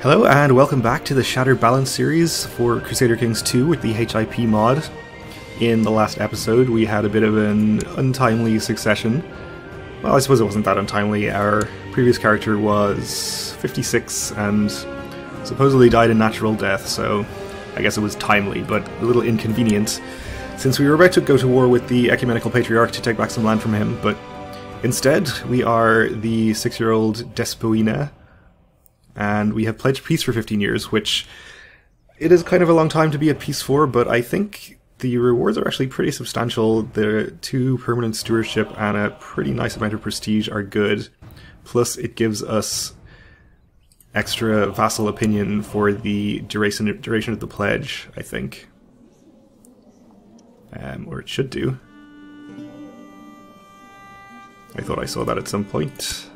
Hello and welcome back to the Shattered Balance series for Crusader Kings 2 with the HIP mod. In the last episode we had a bit of an untimely succession. Well, I suppose it wasn't that untimely. Our previous character was 56 and supposedly died a natural death, so I guess it was timely, but a little inconvenient, since we were about to go to war with the Ecumenical Patriarch to take back some land from him, but instead we are the 6-year-old Despoina, and we have pledged peace for 15 years, which it is kind of a long time to be at peace for, but I think the rewards are actually pretty substantial. The 2 permanent stewardship and a pretty nice amount of prestige are good, plus it gives us extra vassal opinion for the duration of the pledge, I think. Or it should do. I thought I saw that at some point.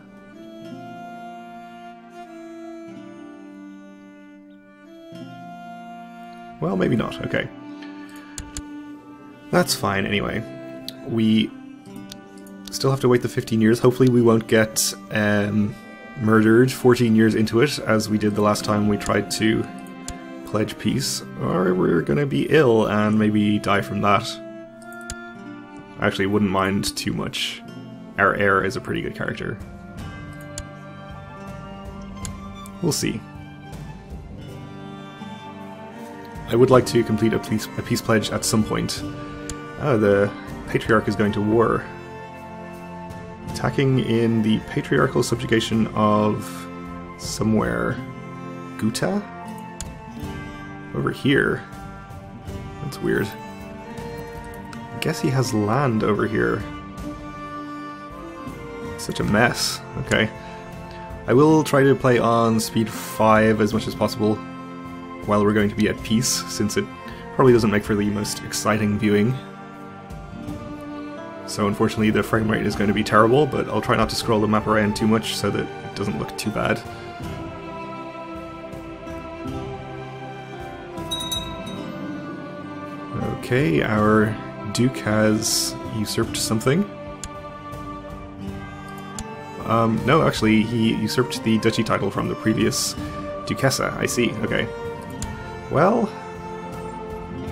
Well, maybe not. Okay. That's fine anyway. We still have to wait the 15 years. Hopefully we won't get murdered 14 years into it, as we did the last time we tried to pledge peace. Or we're gonna be ill and maybe die from that. I actually wouldn't mind too much. Our heir is a pretty good character. We'll see. I would like to complete a peace pledge at some point. Oh, the Patriarch is going to war. Attacking in the patriarchal subjugation of somewhere. Guta? Over here. That's weird. I guess he has land over here. Such a mess. Okay. I will try to play on speed 5 as much as possible while we're going to be at peace, since it probably doesn't make for the most exciting viewing. So unfortunately the frame rate is going to be terrible, but I'll try not to scroll the map around too much so that it doesn't look too bad. Okay, our Duke has usurped something. No, actually, he usurped the duchy title from the previous Duchessa. I see, okay. Well,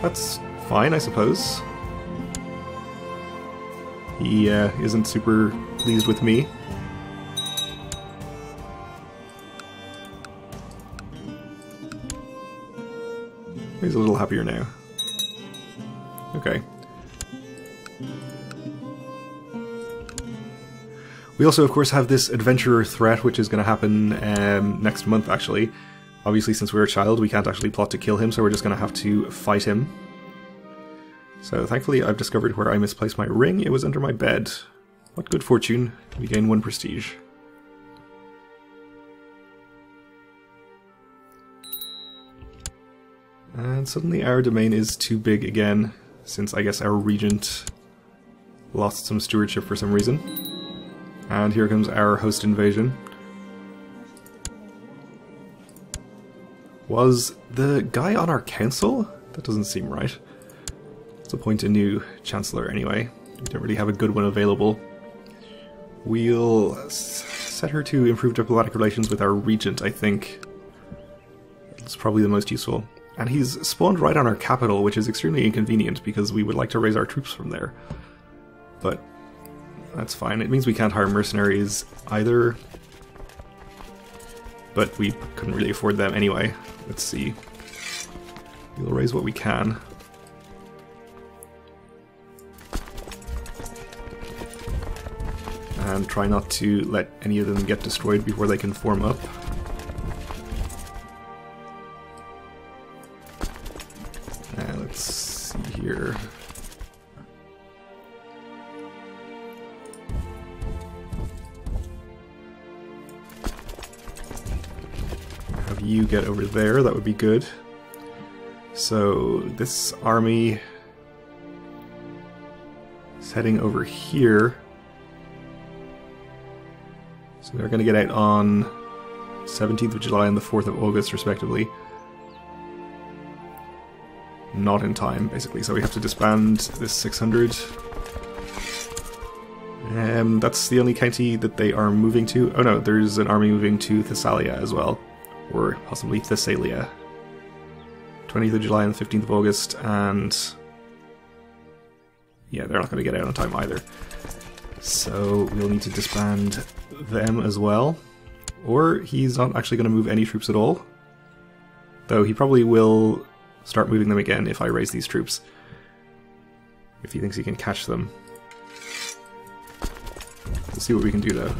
that's fine, I suppose. He isn't super pleased with me. He's a little happier now. Okay. We also, of course, have this adventurer threat, which is going to happen next month, actually. Obviously, since we're a child, we can't actually plot to kill him, so we're just going to have to fight him. So, thankfully, I've discovered where I misplaced my ring. It was under my bed. What good fortune. We gain 1 prestige. And suddenly our domain is too big again, since I guess our regent lost some stewardship for some reason. And here comes our host invasion. Was the guy on our council? That doesn't seem right. Let's appoint a new chancellor anyway. We don't really have a good one available. We'll set her to improve diplomatic relations with our regent, I think. It's probably the most useful. And he's spawned right on our capital, which is extremely inconvenient because we would like to raise our troops from there. But that's fine. It means we can't hire mercenaries either. But we couldn't really afford them anyway. Let's see. We'll raise what we can. And try not to let any of them get destroyed before they can form up. Let's see here. Have you get over there, that would be good. So this army is heading over here. So they're going to get out on 17th of July and the 4th of August, respectively. Not in time, basically, so we have to disband this 600. That's the only county that they are moving to. Oh no, there's an army moving to Thessalia as well. or possibly Thessalia. 20th of July and 15th of August, and yeah, they're not going to get out on time either. So we'll need to disband them as well. Or he's not actually going to move any troops at all. Though he probably will start moving them again if I raise these troops. If he thinks he can catch them. We'll see what we can do though.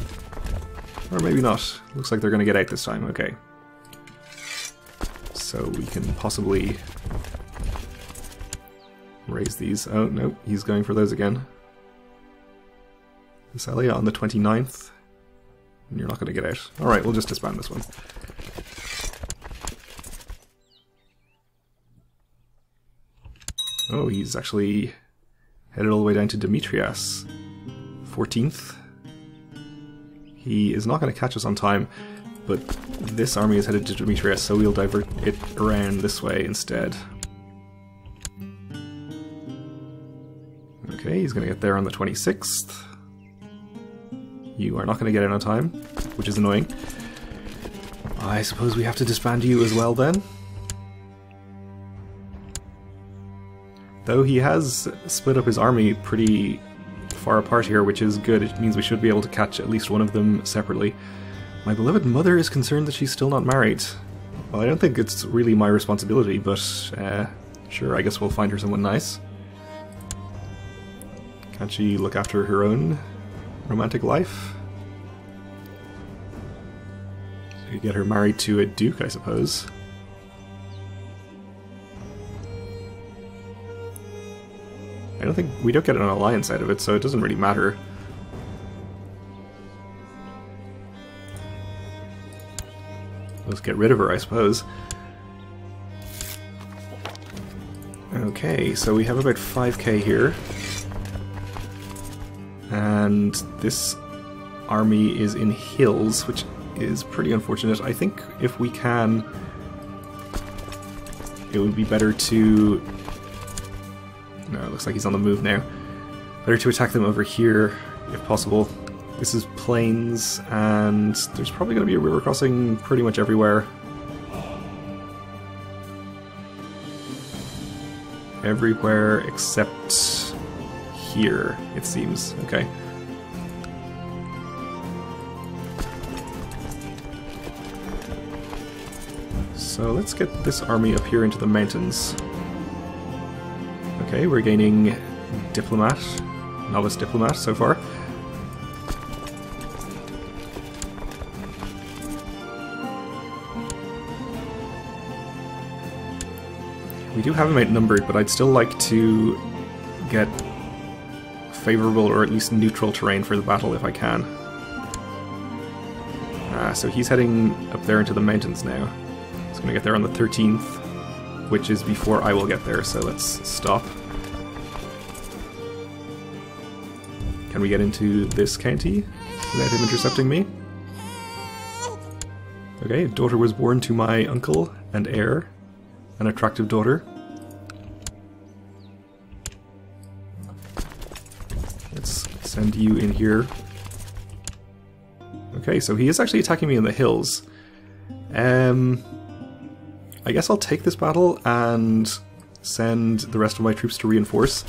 Or maybe not. Looks like they're going to get out this time. Okay. So we can possibly raise these. Oh, no, he's going for those again. Thessalia on the 29th. And you're not going to get out. Alright, we'll just disband this one. Oh, he's actually headed all the way down to Demetrias. 14th. He is not going to catch us on time, but this army is headed to Demetrius, so we'll divert it around this way instead. Okay, he's going to get there on the 26th. You are not going to get in on time, which is annoying. I suppose we have to disband you as well then. Though he has split up his army pretty far apart here, which is good. It means we should be able to catch at least one of them separately. My beloved mother is concerned that she's still not married. Well, I don't think it's really my responsibility, but sure, I guess we'll find her someone nice. Can't she look after her own romantic life? So you get her married to a duke, I suppose. I don't think we don't get an alliance out of it, so it doesn't really matter. Let's get rid of her, I suppose. Okay, so we have about 5k here. And this army is in hills, which is pretty unfortunate. I think if we can, it would be better to... No, it looks like he's on the move now. Better to attack them over here, if possible. This is plains, and there's probably going to be a river crossing pretty much everywhere. Everywhere except here, it seems. Okay. So let's get this army up here into the mountains. Okay, we're gaining diplomat, novice diplomat so far. We do have them outnumbered, but I'd still like to get favorable or at least neutral terrain for the battle if I can. So he's heading up there into the mountains now. He's going to get there on the 13th, which is before I will get there, so let's stop. Can we get into this county without him intercepting me? Okay, a daughter was born to my uncle and heir. An attractive daughter. Let's send you in here. Okay, so he is actually attacking me in the hills. I guess I'll take this battle and send the rest of my troops to reinforce.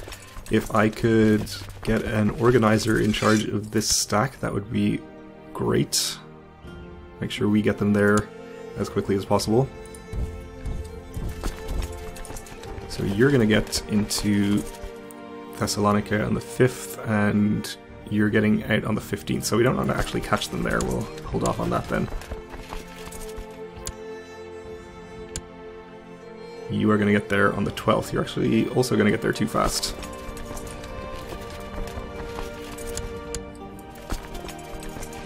If I could get an organizer in charge of this stack, that would be great. Make sure we get them there as quickly as possible. So you're going to get into Thessalonica on the 5th, and you're getting out on the 15th, so we don't want to actually catch them there. We'll hold off on that then. You are going to get there on the 12th. You're actually also going to get there too fast.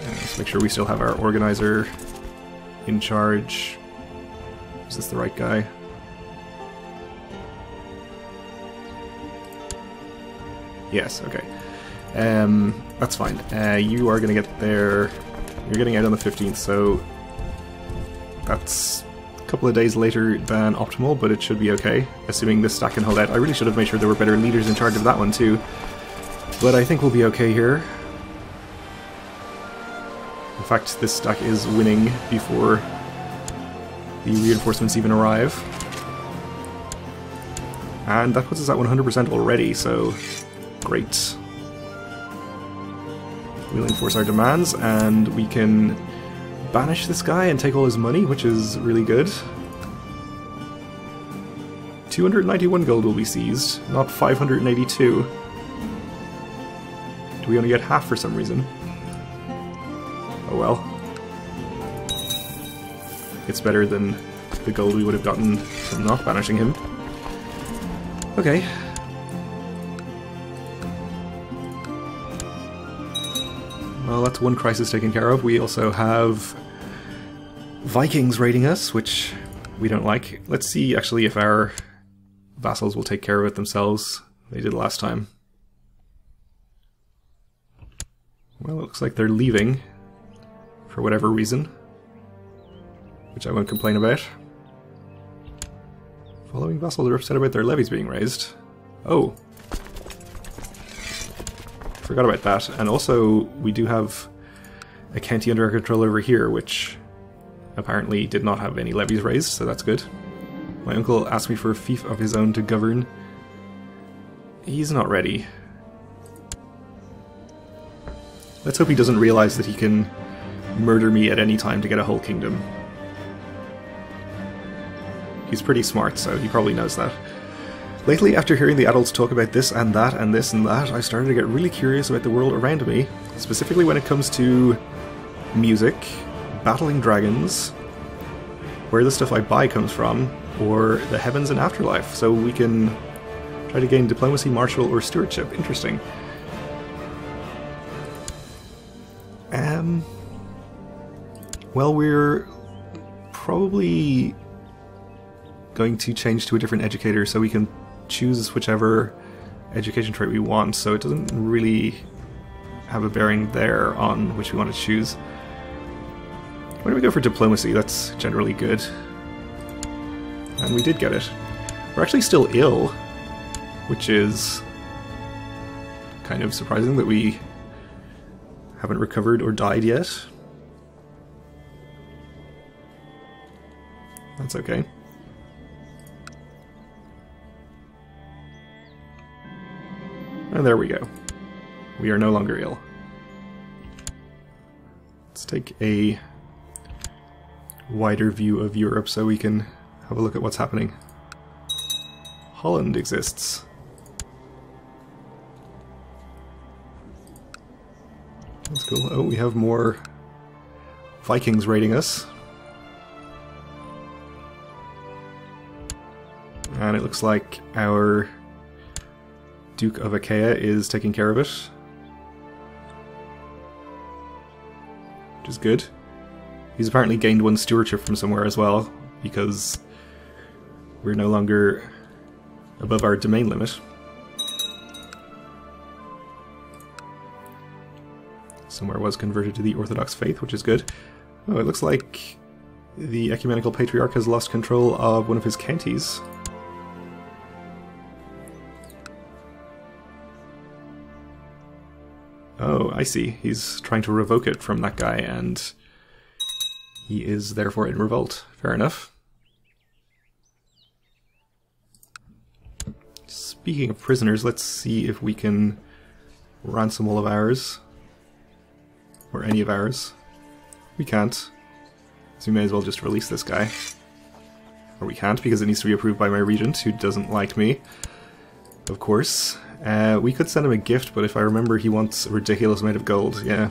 Let's make sure we still have our organizer in charge. Is this the right guy? Yes, okay. That's fine. You are going to get there... You're getting out on the 15th, so that's a couple of days later than optimal, but it should be okay, assuming this stack can hold out. I really should have made sure there were better leaders in charge of that one too, but I think we'll be okay here. In fact, this stack is winning before the reinforcements even arrive. And that puts us at 100% already, so great. We'll enforce our demands, and we can banish this guy and take all his money, which is really good. 291 gold will be seized, not 582. Do we only get half for some reason? Oh well. It's better than the gold we would have gotten from not banishing him. Okay. Well, that's one crisis taken care of. We also have Vikings raiding us, which we don't like. Let's see, actually, if our vassals will take care of it themselves. They did last time. Well, it looks like they're leaving for whatever reason, which I won't complain about. Following vassals are upset about their levies being raised. Oh. Forgot about that. And also, we do have a county under our control over here, which apparently did not have any levies raised, so that's good. My uncle asked me for a fief of his own to govern. He's not ready. Let's hope he doesn't realize that he can murder me at any time to get a whole kingdom. He's pretty smart, so he probably knows that. Lately, after hearing the adults talk about this and that and this and that, I started to get really curious about the world around me, specifically when it comes to music, battling dragons, where the stuff I buy comes from, or the heavens and afterlife, so we can try to gain diplomacy, martial, or stewardship. Interesting. Well, we're probably going to change to a different educator so we can choose whichever education trait we want, so it doesn't really have a bearing there on which we want to choose. Why don't we go for diplomacy? That's generally good. And we did get it. We're actually still ill, which is kind of surprising that we haven't recovered or died yet. That's okay. And there we go. We are no longer ill. Let's take a wider view of Europe so we can have a look at what's happening. Holland exists. That's cool. Oh, we have more Vikings raiding us. And it looks like our Duke of Achaia is taking care of it, which is good. He's apparently gained one stewardship from somewhere as well, because we're no longer above our domain limit. Somewhere was converted to the Orthodox faith, which is good. Oh, it looks like the Ecumenical Patriarch has lost control of one of his counties. Oh, I see. He's trying to revoke it from that guy, and he is therefore in revolt. Fair enough. Speaking of prisoners, let's see if we can ransom all of ours. Or any of ours. We can't. So we may as well just release this guy. Or we can't, because it needs to be approved by my regent, who doesn't like me. Of course. We could send him a gift, but if I remember, he wants a ridiculous amount of gold. Yeah.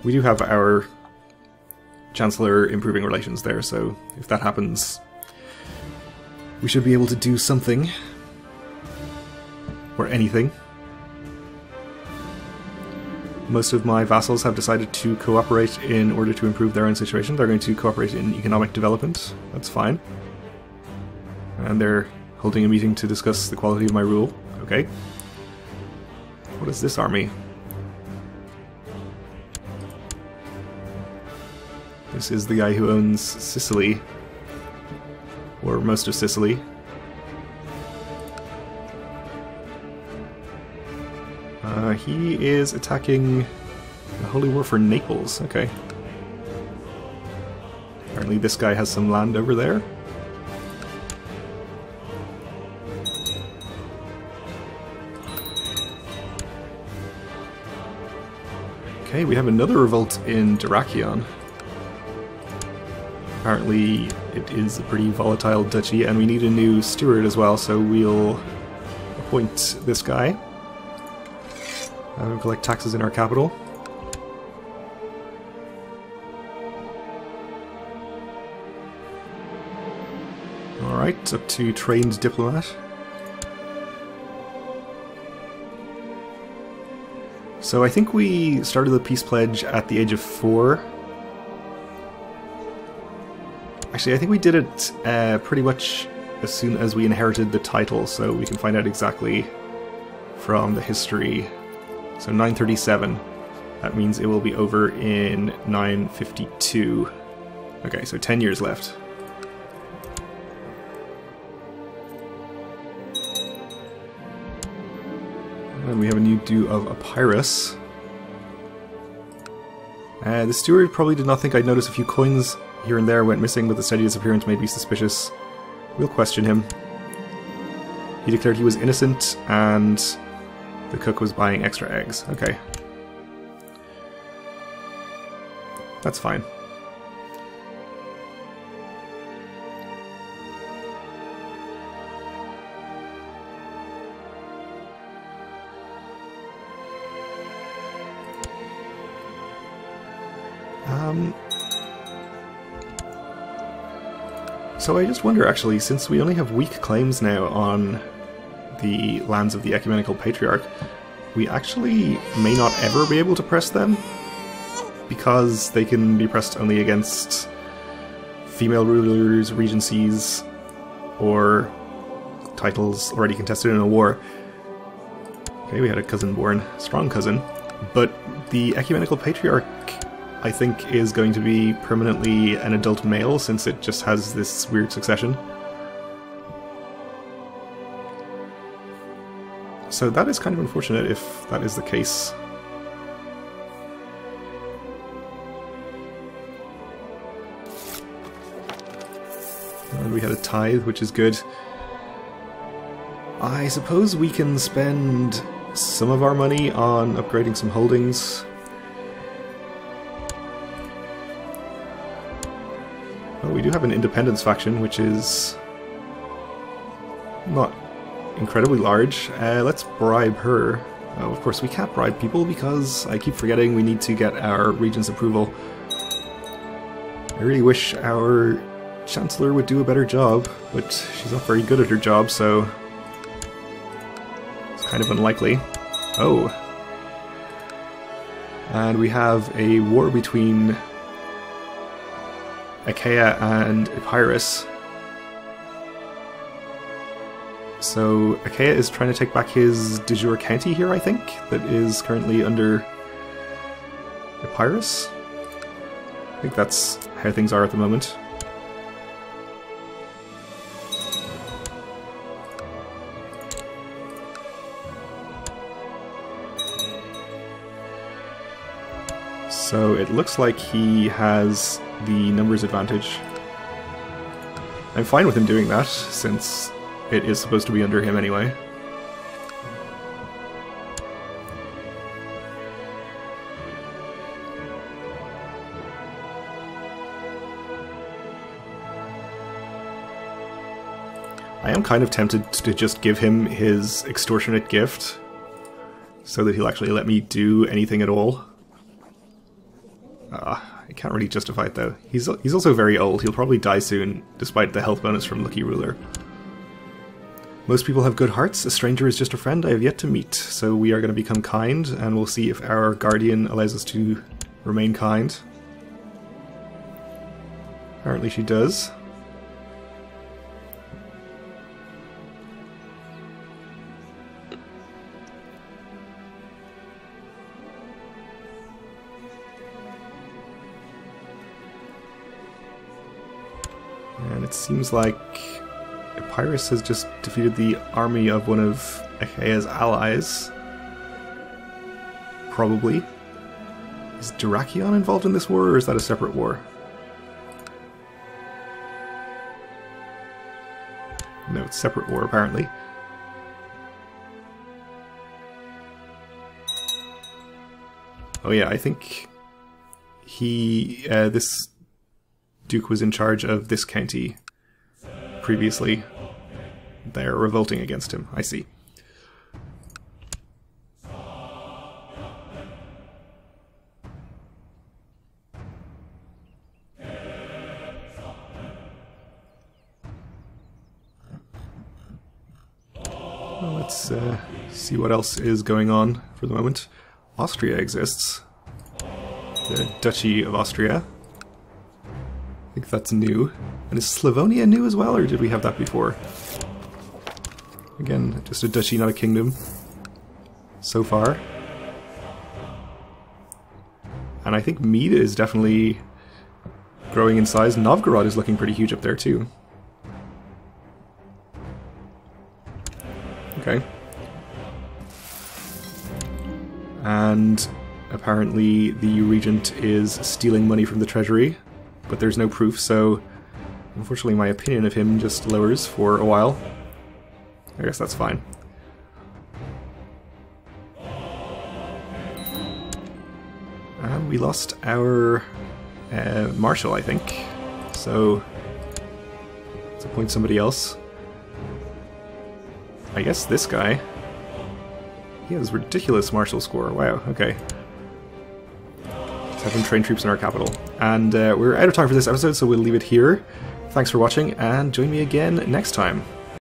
We do have our Chancellor improving relations there, so if that happens, we should be able to do something. Or anything. Most of my vassals have decided to cooperate in order to improve their own situation. They're going to cooperate in economic development. That's fine. And they're holding a meeting to discuss the quality of my rule. Okay. What is this army? This is the guy who owns Sicily. Or most of Sicily. He is attacking the Holy War for Naples. Okay. Apparently this guy has some land over there. Okay, we have another revolt in Dyrrachion. Apparently it is a pretty volatile duchy, and we need a new steward as well, so we'll appoint this guy. Collect taxes in our capital. Alright, up to trained diplomat. So I think we started the peace pledge at the age of 4. Actually, I think we did it pretty much as soon as we inherited the title, so we can find out exactly from the history. So 937, that means it will be over in 952. Okay, so 10 years left. And we have a new due of Epirus. The steward probably did not think I'd notice a few coins here and there went missing, but the steady disappearance made me suspicious. We'll question him. He declared he was innocent, and the cook was buying extra eggs. Okay. That's fine. So I just wonder, actually, since we only have weak claims now on the lands of the Ecumenical Patriarch, we actually may not ever be able to press them, because they can be pressed only against female rulers, regencies, or titles already contested in a war. Okay, we had a cousin born, strong cousin, but the Ecumenical Patriarch, I think, is going to be permanently an adult male, since it just has this weird succession. So that is kind of unfortunate if that is the case. And we had a tithe, which is good. I suppose we can spend some of our money on upgrading some holdings. Well, we do have an independence faction, which is not incredibly large. Let's bribe her. Oh, of course, we can't bribe people because I keep forgetting we need to get our regent's approval. I really wish our Chancellor would do a better job, but she's not very good at her job, so it's kind of unlikely. Oh. And we have a war between Achaea and Epirus. So Achaea is trying to take back his de jure county here, I think, that is currently under Epirus. I think that's how things are at the moment. So it looks like he has the numbers advantage. I'm fine with him doing that, since it is supposed to be under him anyway. I am kind of tempted to just give him his extortionate gift, so that he'll actually let me do anything at all. I can't really justify it though. He's also very old. He'll probably die soon, despite the health bonus from Lucky Ruler. Most people have good hearts. A stranger is just a friend I have yet to meet. So we are going to become kind, and we'll see if our guardian allows us to remain kind. Apparently she does. And it seems like Epirus has just defeated the army of one of Achaea's allies. Probably. Is Dyrrachion involved in this war, or is that a separate war? No, it's separate war, apparently. Oh yeah, I think this Duke was in charge of this county previously. They're revolting against him, I see. Well, let's see what else is going on for the moment. Austria exists. The Duchy of Austria. I think that's new. And is Slavonia new as well, or did we have that before? Again, just a duchy, not a kingdom. So far. And I think Mead is definitely growing in size. Novgorod is looking pretty huge up there too. Okay. And apparently the regent is stealing money from the treasury, but there's no proof, so unfortunately my opinion of him just lowers for a while. I guess that's fine. And we lost our marshal, I think, so let's appoint somebody else. I guess this guy. He has ridiculous martial score. Wow, okay. Let's have him train troops in our capital. And we're out of time for this episode, so we'll leave it here. Thanks for watching, and join me again next time.